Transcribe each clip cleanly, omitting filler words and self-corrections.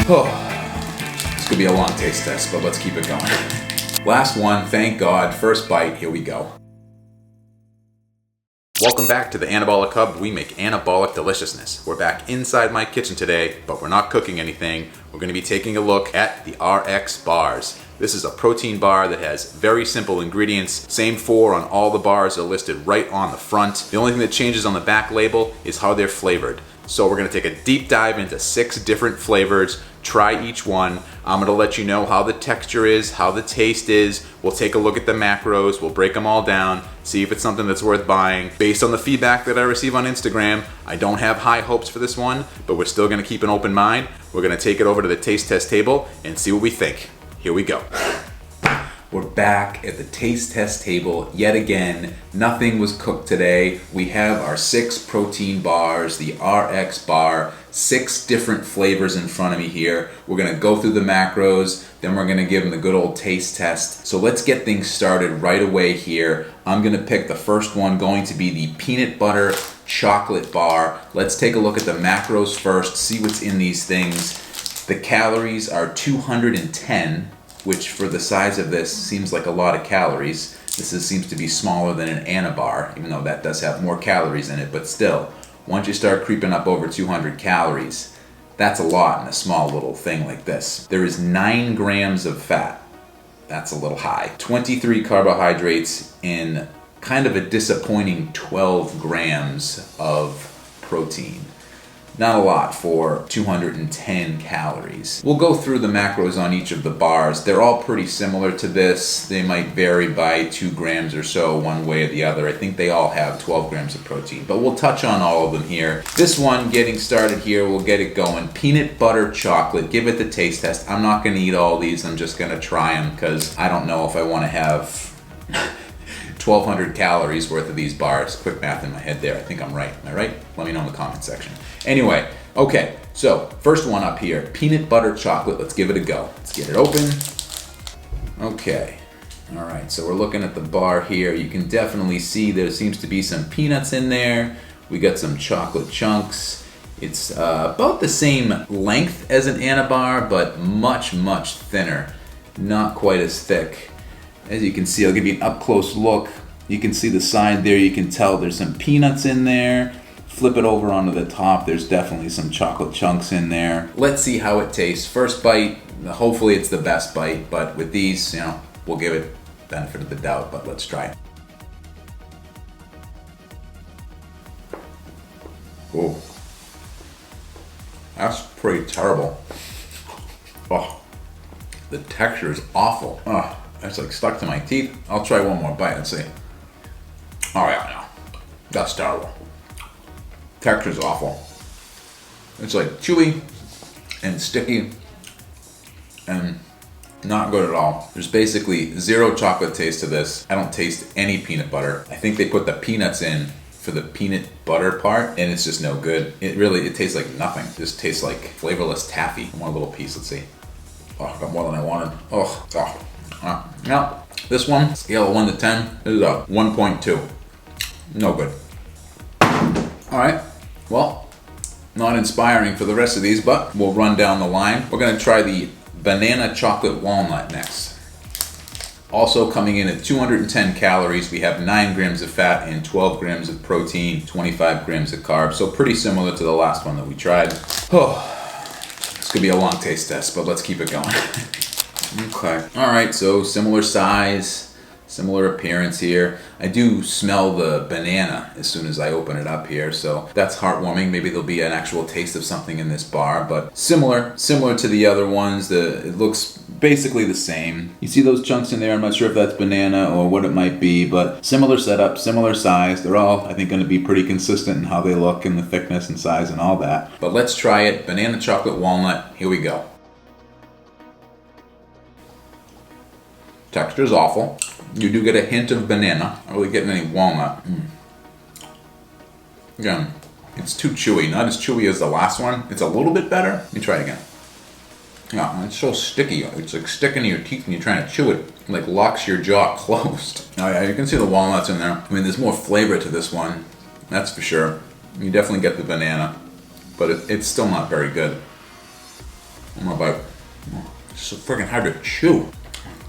Oh, this could be a long taste test, but let's keep it going. Last one, thank God. First bite, here we go. Welcome back to the Anabolic Hub. We make anabolic deliciousness. We're back inside my kitchen today, but we're not cooking anything. We're going to be taking a look at the RX bars. This is a protein bar that has very simple ingredients. Same 4 on all the bars are listed right on the front. The only thing that changes on the back label is how they're flavored. So we're going to take a deep dive into 6 different flavors, try each one. I'm going to let you know how the texture is, how the taste is. We'll take a look at the macros, we'll break them all down, see if it's something that's worth buying. Based on the feedback that I receive on Instagram, I don't have high hopes for this one, but we're still going to keep an open mind. We're going to take it over to the taste test table and see what we think. Here we go. We're back at the taste test table yet again. Nothing was cooked today. We have our 6 protein bars, the RX bar, 6 different flavors in front of me here. We're gonna go through the macros, then we're gonna give them the good old taste test. So let's get things started right away here. I'm gonna pick the first one, going to be the peanut butter chocolate bar. Let's take a look at the macros first, see what's in these things. The calories are 210, which for the size of this seems like a lot of calories. Seems to be smaller than an Anabar, even though that does have more calories in it, but still, once you start creeping up over 200 calories, that's a lot in a small little thing like this. There is 9 grams of fat. That's a little high. 23 carbohydrates in kind of a disappointing 12 grams of protein. Not a lot for 210 calories. We'll go through the macros on each of the bars. They're all pretty similar to this. They might vary by 2 grams or so one way or the other. I think they all have 12 grams of protein, but we'll touch on all of them here. This one, getting started here, we'll get it going. Peanut butter chocolate, give it the taste test. I'm not gonna eat all these, I'm just gonna try them because I don't know if I wanna have 1,200 calories worth of these bars. Quick math in my head there. I think I'm right. Am I right? Let me know in the comment section. Anyway, okay, so first one up here, peanut butter chocolate. Let's give it a go. Let's get it open. Okay, all right, so we're looking at the bar here. You can definitely see there seems to be some peanuts in there. We got some chocolate chunks. It's about the same length as an Anabar, but much, much thinner. Not quite as thick. As you can see, I'll give you an up-close look. You can see the side there. You can tell there's some peanuts in there. Flip it over onto the top. There's definitely some chocolate chunks in there. Let's see how it tastes. First bite, hopefully it's the best bite, but with these, we'll give it benefit of the doubt, but let's try it. Oh, that's pretty terrible. Oh, the texture is awful. Oh. That's like stuck to my teeth. I'll try one more bite and see. Oh yeah, no. That's terrible. Texture's awful. It's like chewy and sticky and not good at all. There's basically 0 chocolate taste to this. I don't taste any peanut butter. I think they put the peanuts in for the peanut butter part and it's just no good. It tastes like nothing. It just tastes like flavorless taffy. One little piece, let's see. Oh, got more than I wanted. Oh. Now, this one, scale of 1 to 10, this is a 1.2. No good. Alright, well, not inspiring for the rest of these, but we'll run down the line. We're going to try the banana chocolate walnut next. Also coming in at 210 calories, we have 9 grams of fat and 12 grams of protein, 25 grams of carbs, so pretty similar to the last one that we tried. Oh, this could be a long taste test, but let's keep it going. Okay. All right, so similar size, similar appearance here. I do smell the banana as soon as I open it up here, so that's heartwarming. Maybe there'll be an actual taste of something in this bar, but similar to the other ones. It looks basically the same. You see those chunks in there? I'm not sure if that's banana or what it might be, but similar setup, similar size. They're all, I think, going to be pretty consistent in how they look and the thickness and size and all that. But let's try it. Banana chocolate walnut. Here we go. Texture's awful. You do get a hint of banana. Not really getting any walnut. Again, it's too chewy. Not as chewy as the last one. It's a little bit better. Let me try it again. Yeah, it's so sticky. It's like sticking to your teeth when you're trying to chew it. It like locks your jaw closed. Oh yeah, you can see the walnuts in there. I mean, there's more flavor to this one. That's for sure. You definitely get the banana, but it's still not very good. One more bite. It's so freaking hard to chew.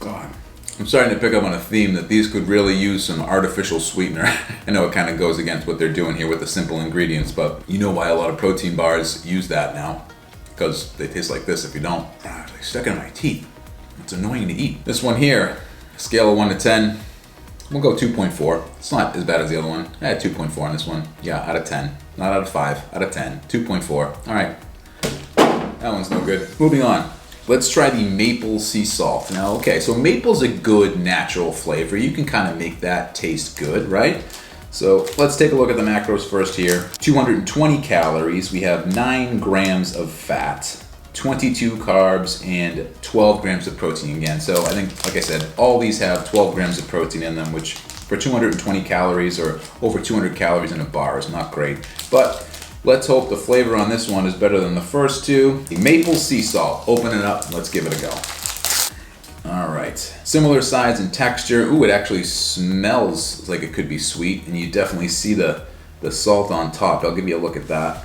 God. I'm starting to pick up on a theme that these could really use some artificial sweetener. I know it kind of goes against what they're doing here with the simple ingredients, but you know why a lot of protein bars use that now. Because they taste like this if you don't. They stuck in my teeth. It's annoying to eat. This one here, scale of 1 to 10, we'll go 2.4. It's not as bad as the other one. I had 2.4 on this one. Yeah, out of 10. Not out of 5, out of 10. 2.4. All right. That one's no good. Moving on. Let's try the maple sea salt. Now, okay, so maple's a good natural flavor. You can kind of make that taste good, right? So let's take a look at the macros first here. 220 calories. We have 9 grams of fat, 22 carbs, and 12 grams of protein again. So I think, like I said, all these have 12 grams of protein in them, which for 220 calories or over 200 calories in a bar is not great. But let's hope the flavor on this one is better than the first two. The maple sea salt. Open it up and let's give it a go. All right. Similar size and texture. Ooh, it actually smells like it could be sweet, and you definitely see the salt on top. I'll give you a look at that.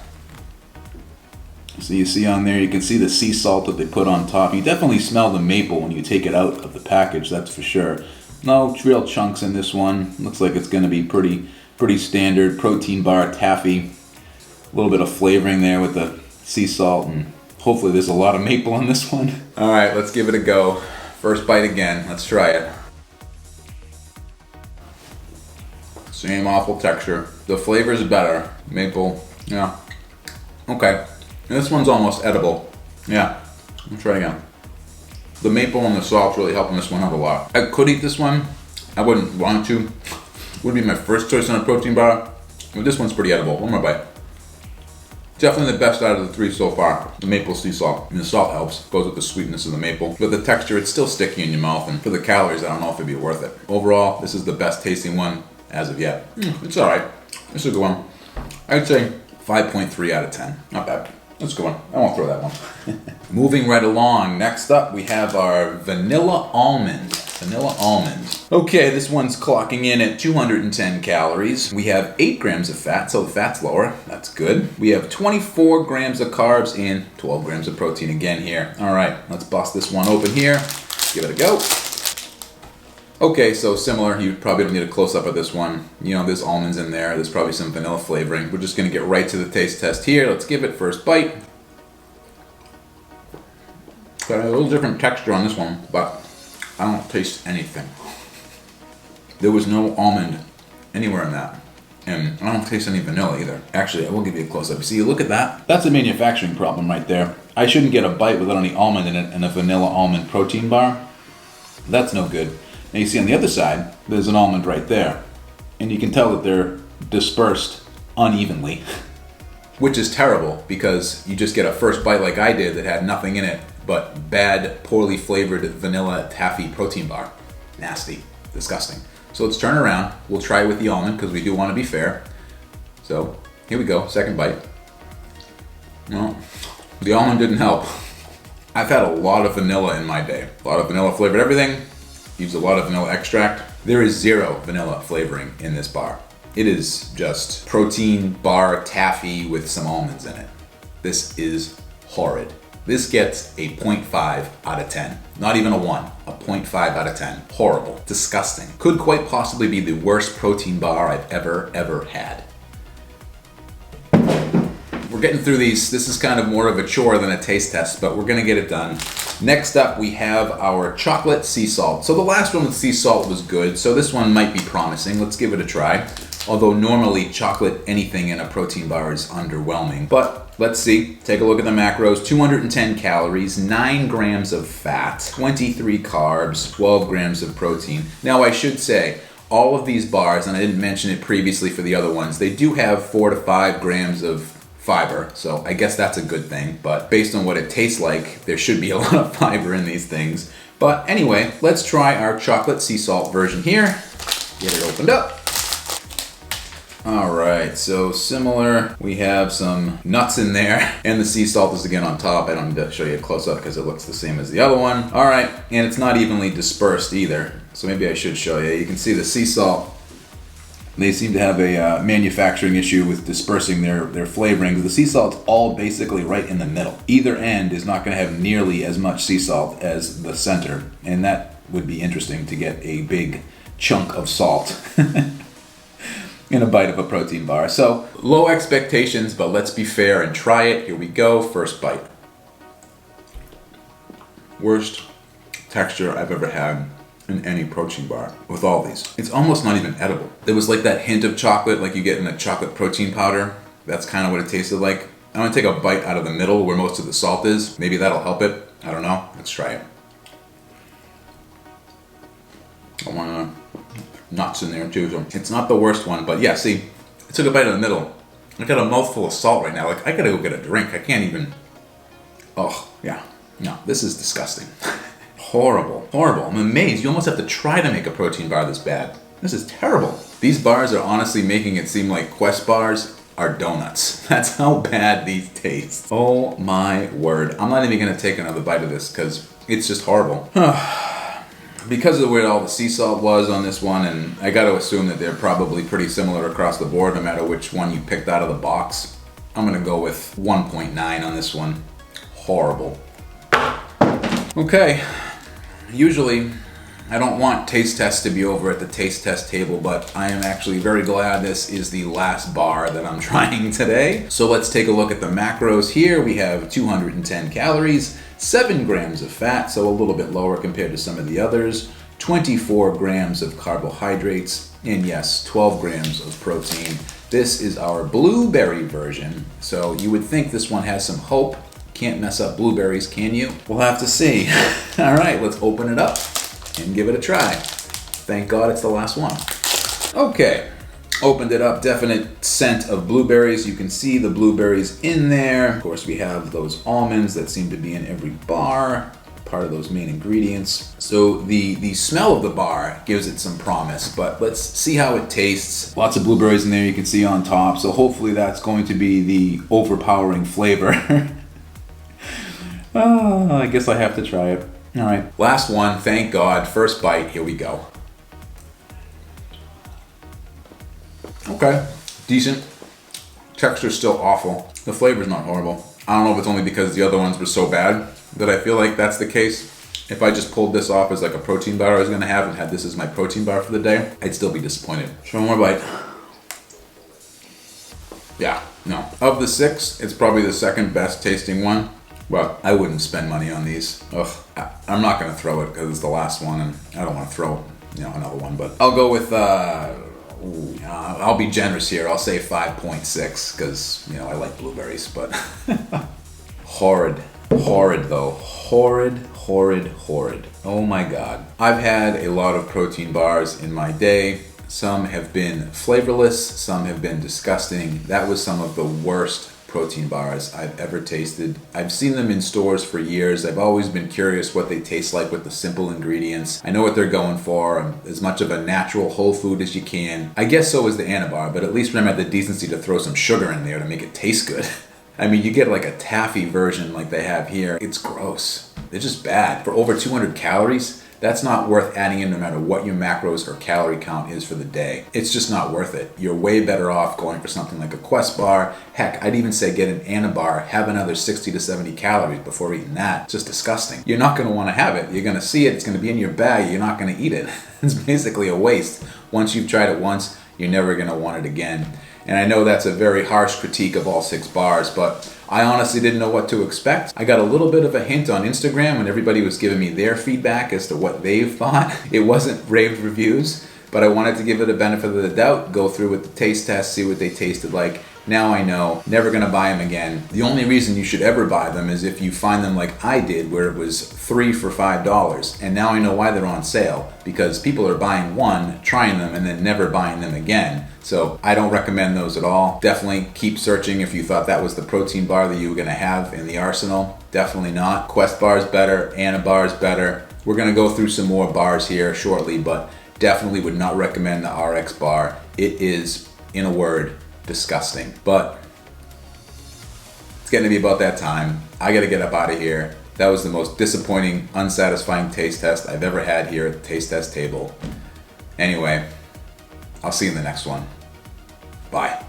So you see on there, you can see the sea salt that they put on top. You definitely smell the maple when you take it out of the package, that's for sure. No real chunks in this one. Looks like it's going to be pretty standard protein bar taffy. A little bit of flavoring there with the sea salt, and hopefully there's a lot of maple in this one. All right, let's give it a go. First bite again. Let's try it. Same awful texture. The flavor's better. Maple, yeah. Okay. This one's almost edible. Yeah. Let's try it again. The maple and the salt's really helping this one out a lot. I could eat this one. I wouldn't want to. Would be my first choice on a protein bar. But this one's pretty edible. One more bite. Definitely the best out of the 3 so far. The maple sea salt. And the salt helps. Goes with the sweetness of the maple. But the texture, it's still sticky in your mouth. And for the calories, I don't know if it'd be worth it. Overall, this is the best tasting one as of yet. It's alright. This is a good one. I'd say 5.3 out of 10. Not bad. That's a good one. I won't throw that one. Moving right along. Next up, we have our vanilla almond. Vanilla almond. Okay, this one's clocking in at 210 calories. We have 8 grams of fat, so the fat's lower. That's good. We have 24 grams of carbs and 12 grams of protein again here. All right, let's bust this one open here. Give it a go. Okay, so similar. You probably don't need a close-up of this one. You know, there's almonds in there. There's probably some vanilla flavoring. We're just going to get right to the taste test here. Let's give it first bite. Got a little different texture on this one, but I don't taste anything. There was no almond anywhere in that. And I don't taste any vanilla either. Actually, I will give you a close-up. You see, look at that. That's a manufacturing problem right there. I shouldn't get a bite without any almond in it and a vanilla almond protein bar. That's no good. Now you see on the other side, there's an almond right there. And you can tell that they're dispersed unevenly. Which is terrible, because you just get a first bite like I did that had nothing in it but bad, poorly flavored vanilla taffy protein bar. Nasty. Disgusting. So let's turn around. We'll try with the almond, because we do want to be fair. So, here we go. Second bite. No, the almond didn't help. I've had a lot of vanilla in my day. A lot of vanilla flavored everything. Use a lot of vanilla extract. There is 0 vanilla flavoring in this bar. It is just protein bar taffy with some almonds in it. This is horrid. This gets a 0.5 out of 10. Not even a 1, a 0.5 out of 10. Horrible, disgusting. Could quite possibly be the worst protein bar I've ever had. We're getting through these. This is kind of more of a chore than a taste test, but we're gonna get it done. Next up, we have our chocolate sea salt. So the last one with sea salt was good, so this one might be promising. Let's give it a try. Although normally chocolate anything in a protein bar is underwhelming. But let's see. Take a look at the macros. 210 calories, 9 grams of fat, 23 carbs, 12 grams of protein. Now I should say, all of these bars, and I didn't mention it previously for the other ones, they do have 4 to 5 grams of fiber, so I guess that's a good thing, but based on what it tastes like, there should be a lot of fiber in these things. But anyway, let's try our chocolate sea salt version here. Get it opened up. Alright, so similar, we have some nuts in there, and the sea salt is again on top. I don't need to show you a close-up because it looks the same as the other one. Alright, and it's not evenly dispersed either, so maybe I should show you. You can see the sea salt They seem to have a manufacturing issue with dispersing their flavorings. The sea salt's all basically right in the middle. Either end is not going to have nearly as much sea salt as the center, and that would be interesting to get a big chunk of salt in a bite of a protein bar. So, low expectations, but let's be fair and try it. Here we go, first bite. Worst texture I've ever had in any protein bar with all these. It's almost not even edible. There was like that hint of chocolate like you get in a chocolate protein powder. That's kind of what it tasted like. I'm gonna take a bite out of the middle where most of the salt is. Maybe that'll help it. I don't know. Let's try it. I want nuts in there too, so it's not the worst one, but yeah, see, I took a bite in the middle. I got a mouthful of salt right now. Like, I gotta go get a drink. I can't even. Oh, yeah. No, this is disgusting. Horrible. Horrible. I'm amazed. You almost have to try to make a protein bar this bad. This is terrible. These bars are honestly making it seem like Quest bars are donuts. That's how bad these taste. Oh my word. I'm not even gonna take another bite of this because it's just horrible. Because of where all the sea salt was on this one, and I gotta assume that they're probably pretty similar across the board no matter which one you picked out of the box, I'm gonna go with 1.9 on this one. Horrible. Okay. Usually, I don't want taste tests to be over at the taste test table, but I am actually very glad this is the last bar that I'm trying today. So let's take a look at the macros here. We have 210 calories, 7 grams of fat, so a little bit lower compared to some of the others, 24 grams of carbohydrates, and yes, 12 grams of protein. This is our blueberry version, so you would think this one has some hope. Can't mess up blueberries, can you? We'll have to see. All right, let's open it up and give it a try. Thank God it's the last one. Okay, opened it up. Definite scent of blueberries. You can see the blueberries in there. Of course, we have those almonds that seem to be in every bar, part of those main ingredients. So the smell of the bar gives it some promise, but let's see how it tastes. Lots of blueberries in there you can see on top, so hopefully that's going to be the overpowering flavor. Oh, I guess I have to try it. All right. Last one, thank God. First bite, here we go. Okay, decent. Texture's still awful. The flavor's not horrible. I don't know if it's only because the other ones were so bad that I feel like that's the case. If I just pulled this off as like a protein bar I was gonna have and had this as my protein bar for the day, I'd still be disappointed. So one more bite. Yeah, no. Of the 6, it's probably the second best tasting one. But I wouldn't spend money on these. Ugh, I'm not gonna throw it because it's the last one, and I don't want to throw, another one. But I'll go with. I'll be generous here. I'll say 5.6 because I like blueberries. But horrid though. Horrid. Oh my God. I've had a lot of protein bars in my day. Some have been flavorless. Some have been disgusting. That was some of the worst protein bars I've ever tasted. I've seen them in stores for years. I've always been curious what they taste like with the simple ingredients. I know what they're going for, as much of a natural whole food as you can. I guess so is the Anabar, but at least remember the decency to throw some sugar in there to make it taste good. I mean, you get like a taffy version like they have here. It's gross. They're just bad. For over 200 calories, that's not worth adding in no matter what your macros or calorie count is for the day. It's just not worth it. You're way better off going for something like a Quest bar. Heck, I'd even say get an Anabar, have another 60 to 70 calories before eating that. It's just disgusting. You're not gonna wanna have it. You're gonna see it, it's gonna be in your bag, you're not gonna eat it. It's basically a waste. Once you've tried it once, you're never gonna want it again. And I know that's a very harsh critique of all 6 bars, but I honestly didn't know what to expect. I got a little bit of a hint on Instagram when everybody was giving me their feedback as to what they thought. It wasn't raved reviews, but I wanted to give it a benefit of the doubt, go through with the taste test, see what they tasted like. Now I know, never gonna buy them again. The only reason you should ever buy them is if you find them like I did, where it was 3 for $5. And now I know why they're on sale, because people are buying one, trying them, and then never buying them again. So I don't recommend those at all. Definitely keep searching if you thought that was the protein bar that you were gonna have in the arsenal. Definitely not. Quest bar's better, Anabar's better. We're gonna go through some more bars here shortly, but definitely would not recommend the RX bar. It is, in a word, disgusting. But it's getting to be about that time. I gotta get up out of here. That was the most disappointing, unsatisfying taste test I've ever had here at the taste test table. Anyway, I'll see you in the next one. Bye.